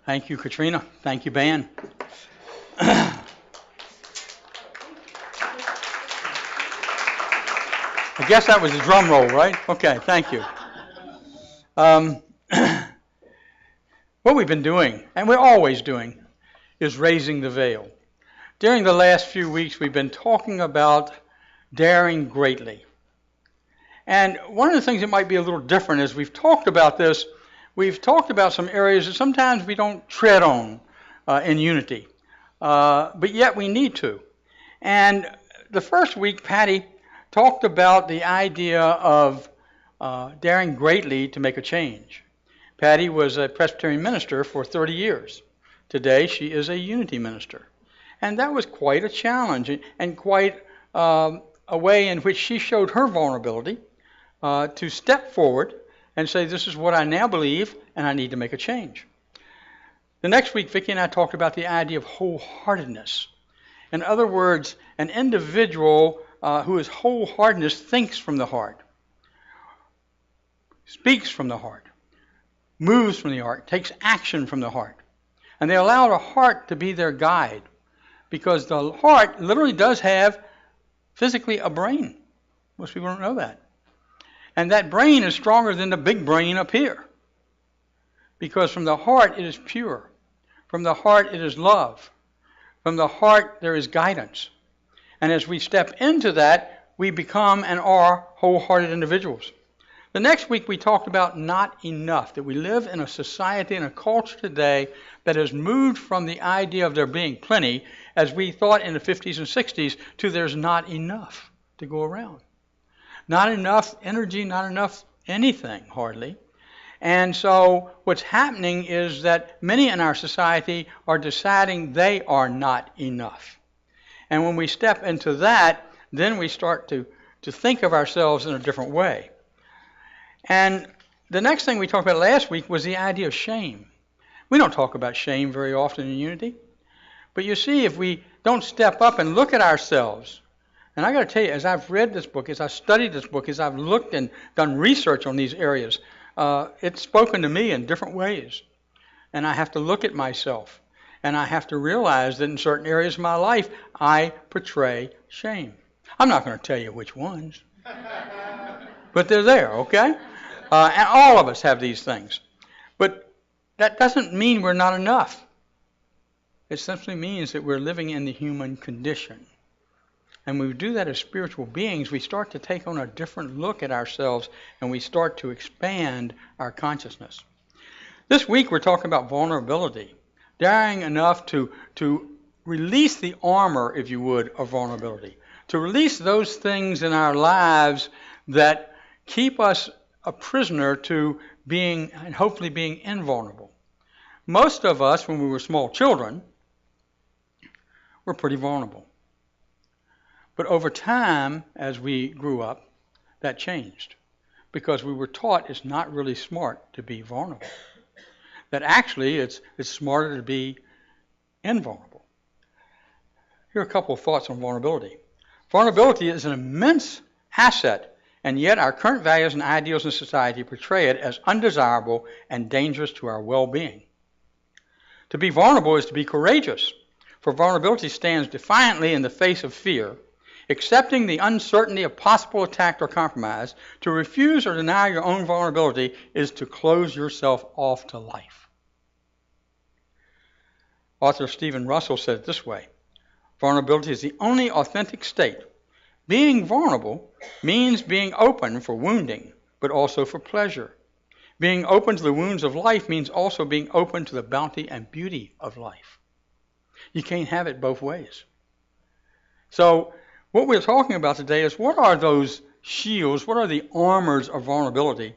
Thank you, Katrina. Thank you, band. I guess that was a drum roll, right? Okay, thank you. What we've been doing, and we're always doing, is raising the veil. During the last few weeks, we've been talking about daring greatly. And one of the things that might be a little different is we've talked about this. We've talked about some areas that sometimes we don't tread on in unity, but yet we need to. And the first week, Patty talked about the idea of daring greatly to make a change. Patty was a Presbyterian minister for 30 years. Today, she is a unity minister. And that was quite a challenge and quite a way in which she showed her vulnerability to step forward and say, this is what I now believe, and I need to make a change. The next week, Vicki and I talked about the idea of wholeheartedness. In other words, an individual who is wholeheartedness thinks from the heart, speaks from the heart, moves from the heart, takes action from the heart. And they allow the heart to be their guide, because the heart literally does have physically a brain. Most people don't know that. And that brain is stronger than the big brain up here. Because from the heart it is pure. From the heart it is love. From the heart there is guidance. And as we step into that, we become and are wholehearted individuals. The next week we talked about not enough, that we live in a society and a culture today that has moved from the idea of there being plenty, as we thought in the 50s and 60s, to there's not enough to go around. Not enough energy, not enough anything, hardly. And so what's happening is that many in our society are deciding they are not enough. And when we step into that, then we start to think of ourselves in a different way. And the next thing we talked about last week was the idea of shame. We don't talk about shame very often in unity. But you see, if we don't step up and look at ourselves, and I got to tell you, as I've read this book, as I've studied this book, as I've looked and done research on these areas, it's spoken to me in different ways. And I have to look at myself. And I have to realize that in certain areas of my life, I portray shame. I'm not going to tell you which ones. But they're there, okay? And all of us have these things. But that doesn't mean we're not enough. It simply means that we're living in the human condition. And when we do that as spiritual beings, we start to take on a different look at ourselves, and we start to expand our consciousness. This week we're talking about vulnerability. Daring enough to release the armor, if you would, of vulnerability. To release those things in our lives that keep us a prisoner to being, and hopefully being, invulnerable. Most of us, when we were small children, were pretty vulnerable. But over time, as we grew up, that changed. Because we were taught it's not really smart to be vulnerable. That actually it's smarter to be invulnerable. Here are a couple of thoughts on vulnerability. Vulnerability is an immense asset, and yet our current values and ideals in society portray it as undesirable and dangerous to our well-being. To be vulnerable is to be courageous, for vulnerability stands defiantly in the face of fear, accepting the uncertainty of possible attack or compromise. To refuse or deny your own vulnerability is to close yourself off to life. Author Stephen Russell said it this way: vulnerability is the only authentic state. Being vulnerable means being open for wounding, but also for pleasure. Being open to the wounds of life means also being open to the bounty and beauty of life. You can't have it both ways. So what we're talking about today is, what are those shields, what are the armors of vulnerability?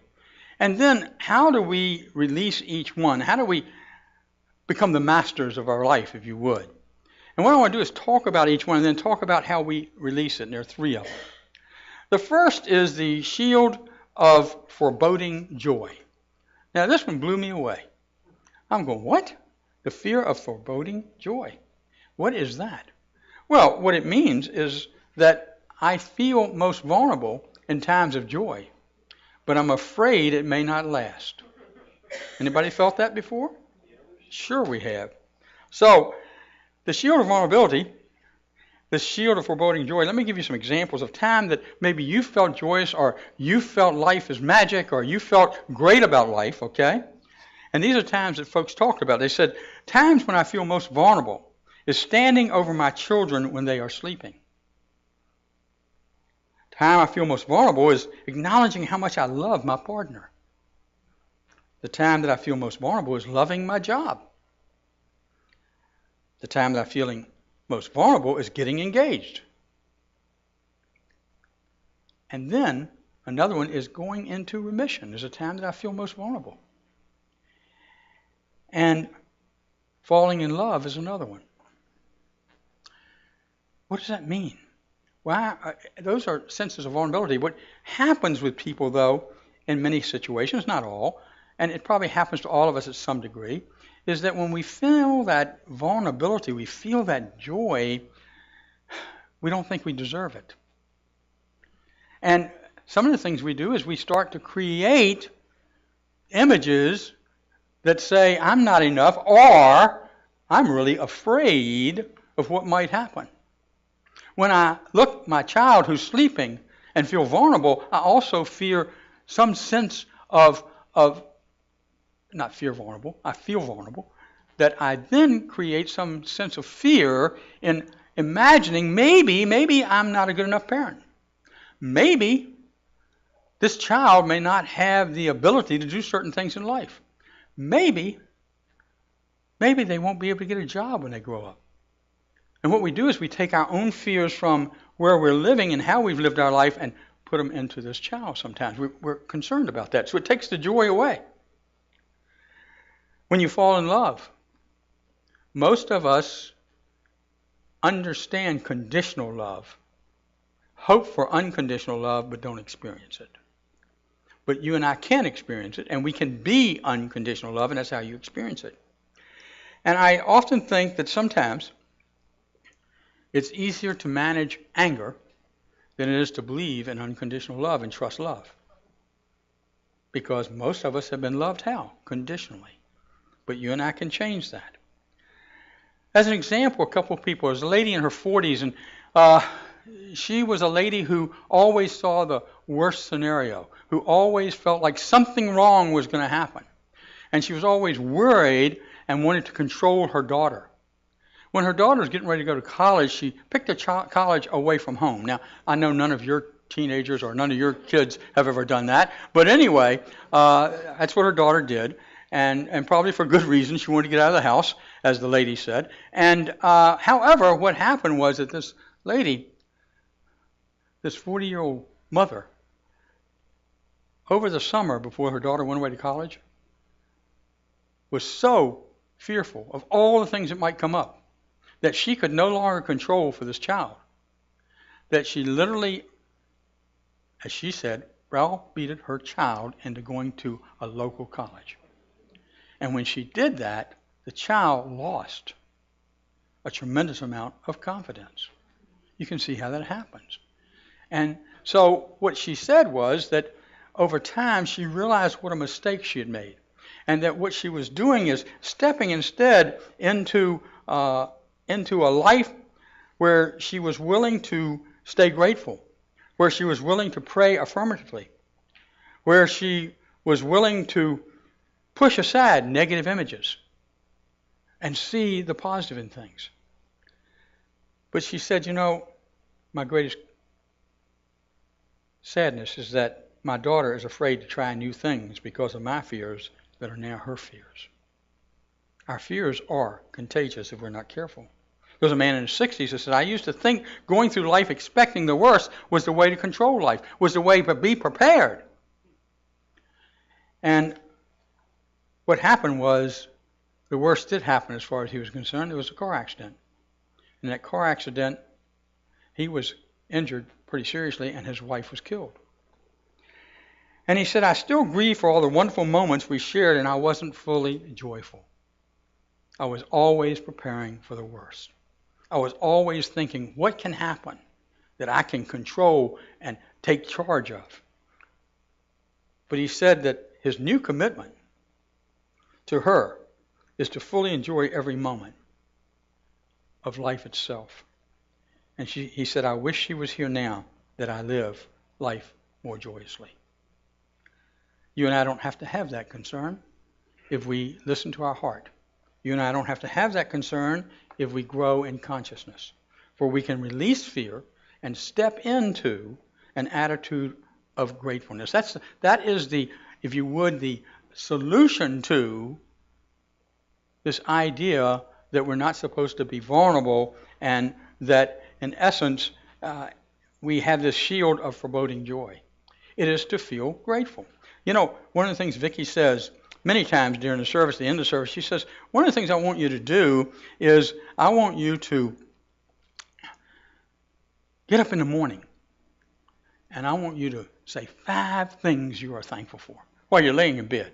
And then how do we release each one? How do we become the masters of our life, if you would? And what I want to do is talk about each one and then talk about how we release it. And there are three of them. The first is the shield of foreboding joy. Now this one blew me away. I'm going, what? The fear of foreboding joy. What is that? Well, what it means is that I feel most vulnerable in times of joy, but I'm afraid it may not last. Anybody felt that before? Sure we have. So, the shield of vulnerability, the shield of foreboding joy, let me give you some examples of time that maybe you felt joyous or you felt life is magic or you felt great about life, okay? And these are times that folks talked about. They said, times when I feel most vulnerable is standing over my children when they are sleeping. Time I feel most vulnerable is acknowledging how much I love my partner. The time that I feel most vulnerable is loving my job. The time that I'm feeling most vulnerable is getting engaged. And then another one is going into remission. There's a time that I feel most vulnerable. And falling in love is another one. What does that mean? Well, those are senses of vulnerability. What happens with people, though, in many situations, not all, and it probably happens to all of us at some degree, is that when we feel that vulnerability, we feel that joy, we don't think we deserve it. And some of the things we do is we start to create images that say, I'm not enough, or I'm really afraid of what might happen. When I look at my child who's sleeping and feel vulnerable, I also fear some sense of not fear vulnerable, I feel vulnerable, that I then create some sense of fear in imagining maybe I'm not a good enough parent. Maybe this child may not have the ability to do certain things in life. Maybe they won't be able to get a job when they grow up. And what we do is we take our own fears from where we're living and how we've lived our life and put them into this child sometimes. We're concerned about that. So it takes the joy away. When you fall in love, most of us understand conditional love, hope for unconditional love, but don't experience it. But you and I can experience it, and we can be unconditional love, and that's how you experience it. And I often think that sometimes it's easier to manage anger than it is to believe in unconditional love and trust love. Because most of us have been loved how? Conditionally. But you and I can change that. As an example, a couple of people, there's a lady in her 40s, and she was a lady who always saw the worst scenario, who always felt like something wrong was going to happen. And she was always worried and wanted to control her daughter. When her daughter was getting ready to go to college, she picked a college away from home. Now, I know none of your teenagers or none of your kids have ever done that. But anyway, that's what her daughter did. And probably for good reason. She wanted to get out of the house, as the lady said. And however, what happened was that this lady, this 40-year-old mother, over the summer before her daughter went away to college, was so fearful of all the things that might come up that she could no longer control for this child, that she literally, as she said, browbeated her child into going to a local college. And when she did that, the child lost a tremendous amount of confidence. You can see how that happens. And so what she said was that over time she realized what a mistake she had made, and that what she was doing is stepping instead into a life where she was willing to stay grateful, where she was willing to pray affirmatively, where she was willing to push aside negative images and see the positive in things. But she said, my greatest sadness is that my daughter is afraid to try new things because of my fears that are now her fears. Our fears are contagious if we're not careful. There was a man in his 60s who said, I used to think going through life expecting the worst was the way to control life, was the way to be prepared. And what happened was, the worst did happen as far as he was concerned. It was a car accident. In that car accident, he was injured pretty seriously, and his wife was killed. And he said, I still grieve for all the wonderful moments we shared, and I wasn't fully joyful. I was always preparing for the worst. I was always thinking, what can happen that I can control and take charge of? But he said that his new commitment to her is to fully enjoy every moment of life itself. And he said, I wish she was here now that I live life more joyously. You and I don't have to have that concern if we listen to our heart. You and I don't have to have that concern if we grow in consciousness. For we can release fear and step into an attitude of gratefulness. That is the, if you would, the solution to this idea that we're not supposed to be vulnerable and that, in essence, we have this shield of foreboding joy. It is to feel grateful. You know, one of the things Vicki says many times during the service, the end of the service, she says, one of the things I want you to do is I want you to get up in the morning and I want you to say 5 things you are thankful for while you're laying in bed.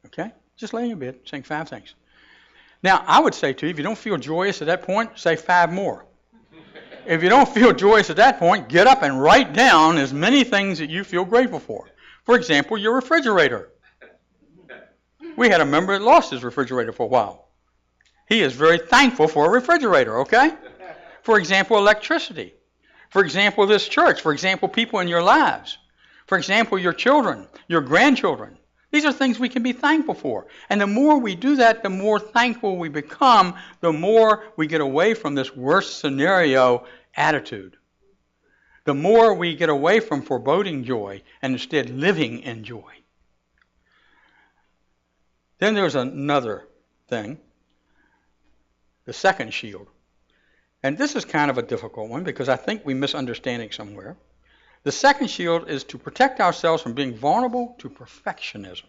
Okay? Just laying in bed, saying 5 things. Now, I would say to you, if you don't feel joyous at that point, say 5 more. If you don't feel joyous at that point, get up and write down as many things that you feel grateful for. For example, your refrigerator. We had a member that lost his refrigerator for a while. He is very thankful for a refrigerator, okay? For example, electricity. For example, this church. For example, people in your lives. For example, your children, your grandchildren. These are things we can be thankful for. And the more we do that, the more thankful we become, the more we get away from this worst scenario attitude. The more we get away from foreboding joy and instead living in joy. Then there's another thing, the second shield. And this is kind of a difficult one because I think we misunderstand it somewhere. The second shield is to protect ourselves from being vulnerable to perfectionism.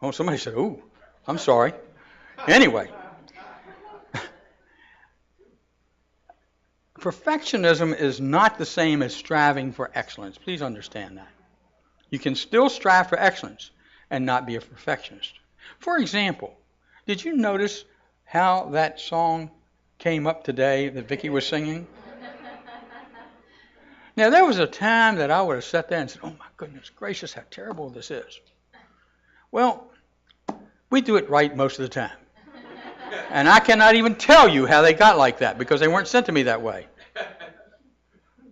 Oh, somebody said, ooh, I'm sorry. Anyway, perfectionism is not the same as striving for excellence. Please understand that. You can still strive for excellence and not be a perfectionist. For example, did you notice how that song came up today that Vicki was singing? Now, there was a time that I would have sat there and said, oh my goodness gracious, how terrible this is. Well, we do it right most of the time. And I cannot even tell you how they got like that because they weren't sent to me that way.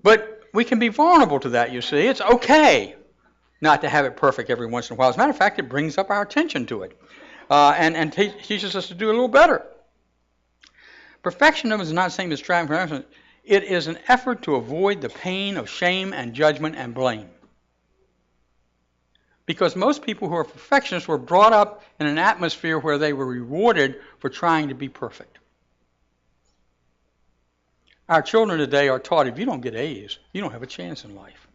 But we can be vulnerable to that, you see. It's okay not to have it perfect every once in a while. As a matter of fact, it brings up our attention to it and teaches us to do a little better. Perfectionism is not the same as striving for excellence. It is an effort to avoid the pain of shame and judgment and blame. Because most people who are perfectionists were brought up in an atmosphere where they were rewarded for trying to be perfect. Our children today are taught if you don't get A's, you don't have a chance in life.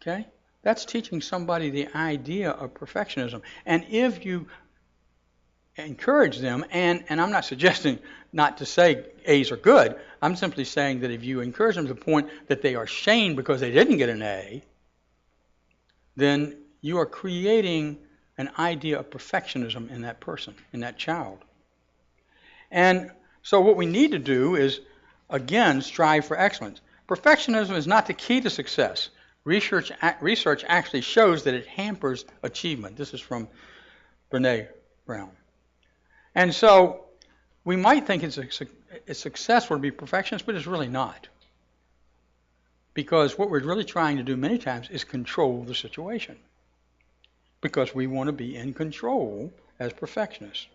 Okay? That's teaching somebody the idea of perfectionism. And if you encourage them, and I'm not suggesting not to say A's are good, I'm simply saying that if you encourage them to the point that they are shamed because they didn't get an A, then you are creating an idea of perfectionism in that person, in that child. And so what we need to do is, again, strive for excellence. Perfectionism is not the key to success. Research actually shows that it hampers achievement. This is from Brene Brown. And so we might think it's successful to be perfectionist, but it's really not. Because what we're really trying to do many times is control the situation. Because we want to be in control as perfectionists.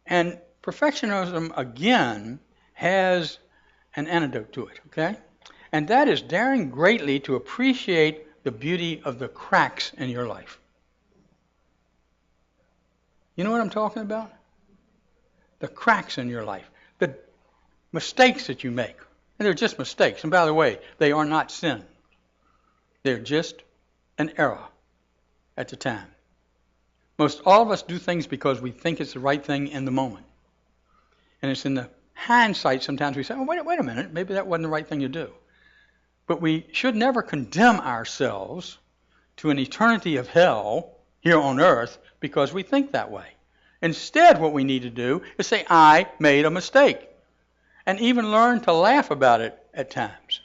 And perfectionism, again, has an antidote to it, okay? And that is daring greatly to appreciate the beauty of the cracks in your life. You know what I'm talking about? The cracks in your life. The mistakes that you make. And they're just mistakes. And by the way, they are not sin. They're just an error at the time. Most all of us do things because we think it's the right thing in the moment. And it's in the hindsight sometimes we say, oh, wait a minute, maybe that wasn't the right thing to do. But we should never condemn ourselves to an eternity of hell here on earth because we think that way. Instead, what we need to do is say, I made a mistake. And even learn to laugh about it at times.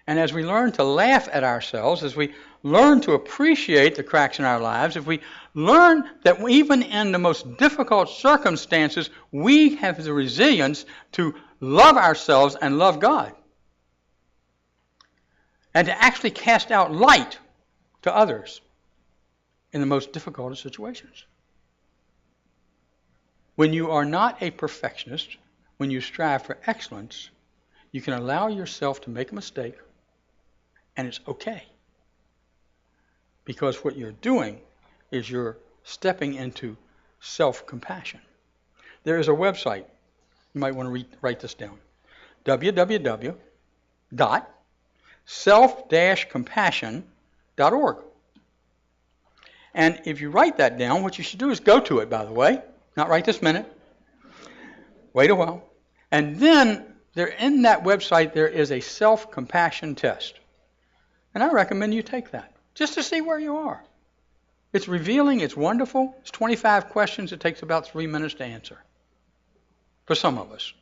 And as we learn to laugh at ourselves, as we learn to appreciate the cracks in our lives, if we learn that even in the most difficult circumstances, we have the resilience to love ourselves and love God, and to actually cast out light to others in the most difficult of situations. When you are not a perfectionist, when you strive for excellence, you can allow yourself to make a mistake, and it's okay. Because what you're doing is you're stepping into self-compassion. There is a website. You might want to write this down. www.self-compassion.org. And if you write that down, what you should do is go to it, by the way. Not right this minute. Wait a while. And then in that website, there is a self-compassion test. And I recommend you take that, just to see where you are. It's revealing, it's wonderful. It's 25 questions. It takes about 3 minutes to answer, for some of us.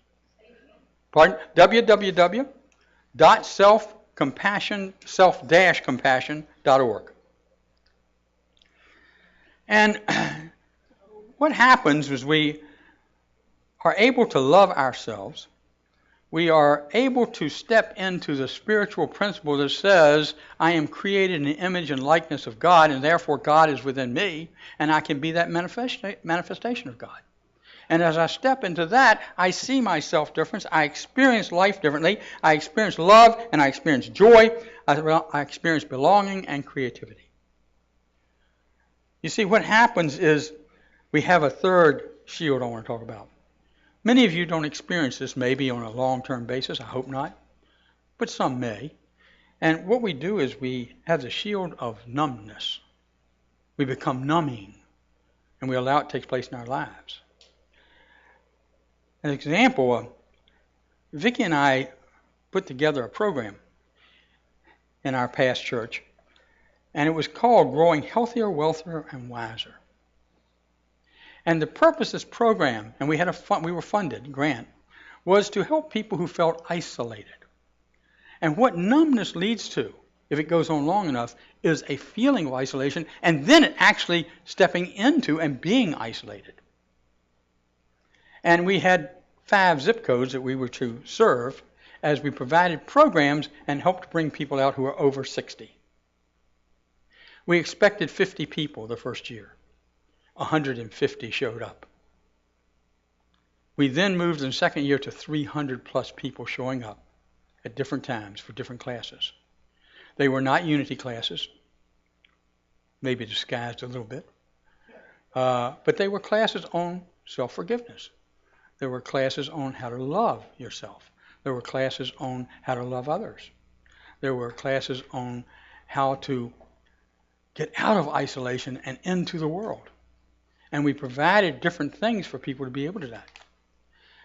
Pardon? www.self-compassion.org. And what happens is we are able to love ourselves. We are able to step into the spiritual principle that says, I am created in the image and likeness of God, and therefore God is within me, and I can be that manifestation of God. And as I step into that, I see myself different. I experience life differently. I experience love, and I experience joy. I experience belonging and creativity. You see, what happens is we have a third shield I want to talk about. Many of you don't experience this maybe on a long-term basis. I hope not. But some may. And what we do is we have the shield of numbness. We become numbing, and we allow it to take place in our lives. An example, Vicki and I put together a program in our past church, and it was called Growing Healthier, Wealthier, and Wiser. And the purpose of this program, and we were funded, grant, was to help people who felt isolated. And what numbness leads to, if it goes on long enough, is a feeling of isolation, and then it actually stepping into and being isolated. And we had 5 zip codes that we were to serve as we provided programs and helped bring people out who are over 60. We expected 50 people the first year. 150 showed up. We then moved in the second year to 300 plus people showing up at different times for different classes. They were not unity classes, maybe disguised a little bit, but they were classes on self-forgiveness. There were classes on how to love yourself. There were classes on how to love others. There were classes on how to get out of isolation and into the world. And we provided different things for people to be able to do that.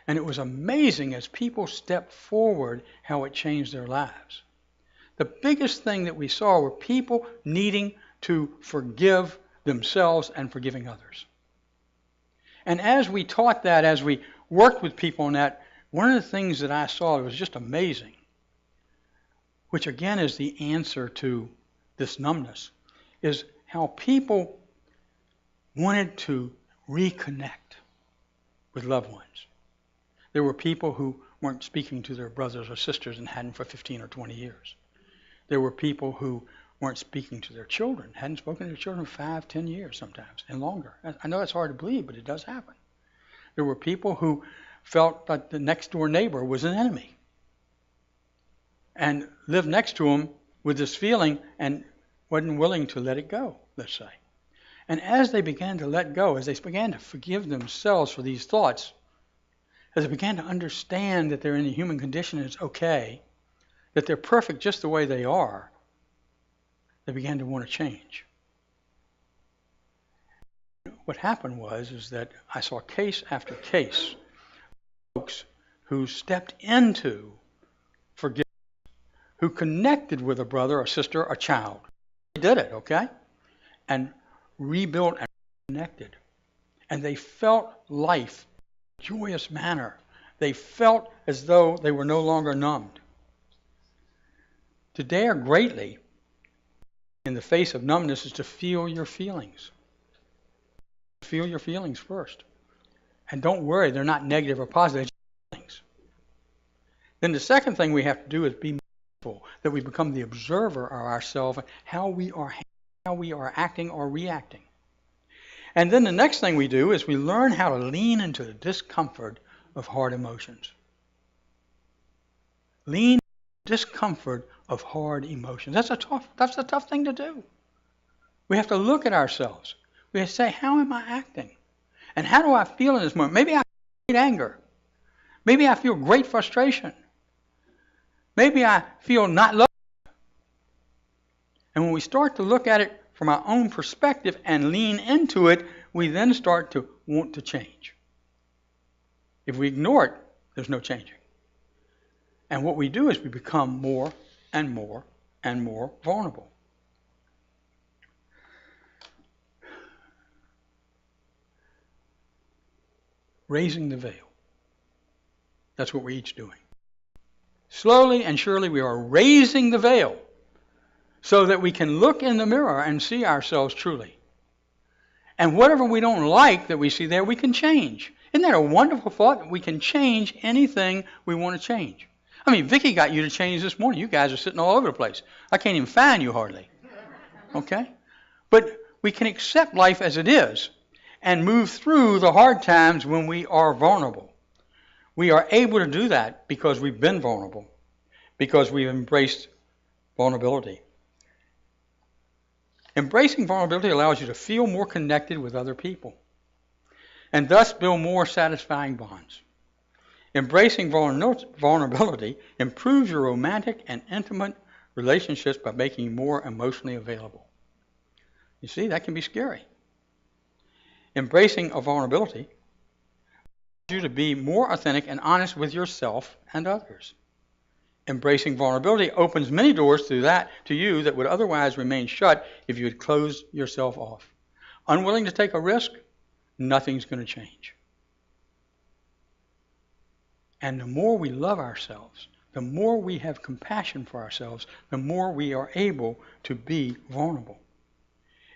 And it was amazing as people stepped forward how it changed their lives. The biggest thing that we saw were people needing to forgive themselves and forgiving others. And as we taught that, as we worked with people on that, one of the things that I saw that was just amazing, which again is the answer to this numbness, is how people wanted to reconnect with loved ones. There were people who weren't speaking to their brothers or sisters and hadn't for 15 or 20 years. There were people who weren't speaking to their children, hadn't spoken to their children for 5, 10 years sometimes, and longer. I know that's hard to believe, but it does happen. There were people who felt that the next door neighbor was an enemy and lived next to them with this feeling and wasn't willing to let it go, let's say. And as they began to let go, as they began to forgive themselves for these thoughts, as they began to understand that they're in the human condition and it's okay, that they're perfect just the way they are, they began to want to change. What happened is that I saw case after case of folks who stepped into forgiveness, who connected with a brother, a sister, a child. They did it, okay? And rebuilt and connected. And they felt life in a joyous manner. They felt as though they were no longer numbed. To dare greatly in the face of numbness is to feel your feelings. Feel your feelings first. And don't worry, they're not negative or positive, they're just feelings. Then the second thing we have to do is be mindful, that we become the observer of ourselves, how we are acting or reacting. And then the next thing we do is we learn how to lean into the discomfort of hard emotions. Lean into the discomfort of hard emotions. That's a tough thing to do. We have to look at ourselves. We have to say, how am I acting? And how do I feel in this moment? Maybe I feel great anger. Maybe I feel great frustration. Maybe I feel not loved. And when we start to look at it from our own perspective and lean into it, we then start to want to change. If we ignore it, there's no changing. And what we do is we become more and more and more vulnerable. Raising the veil. That's what we're each doing. Slowly and surely we are raising the veil so that we can look in the mirror and see ourselves truly. And whatever we don't like that we see there, we can change. Isn't that a wonderful thought that we can change anything we want to change? I mean, Vicki got you to change this morning. You guys are sitting all over the place. I can't even find you hardly. Okay? But we can accept life as it is and move through the hard times when we are vulnerable. We are able to do that because we've been vulnerable, because we've embraced vulnerability. Embracing vulnerability allows you to feel more connected with other people and thus build more satisfying bonds. Embracing vulnerability improves your romantic and intimate relationships by making you more emotionally available. You see, that can be scary. Embracing a vulnerability allows you to be more authentic and honest with yourself and others. Embracing vulnerability opens many doors to you that would otherwise remain shut if you had closed yourself off. Unwilling to take a risk, nothing's going to change. And the more we love ourselves, the more we have compassion for ourselves, the more we are able to be vulnerable.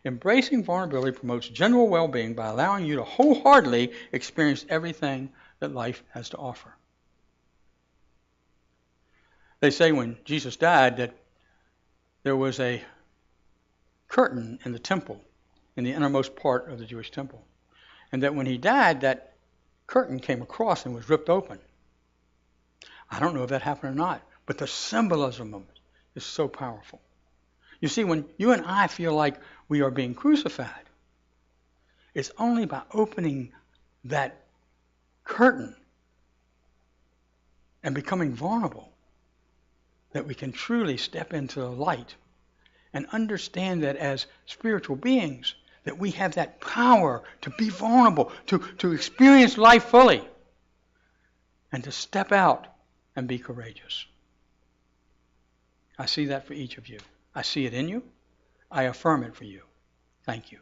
Embracing vulnerability promotes general well-being by allowing you to wholeheartedly experience everything that life has to offer. They say when Jesus died that there was a curtain in the temple, in the innermost part of the Jewish temple, and that when he died, that curtain came across and was ripped open. I don't know if that happened or not, but the symbolism of it is so powerful. You see, when you and I feel like we are being crucified, it's only by opening that curtain and becoming vulnerable that we can truly step into the light and understand that as spiritual beings, that we have that power to be vulnerable, to experience life fully, and to step out and be courageous. I see that for each of you. I see it in you. I affirm it for you. Thank you.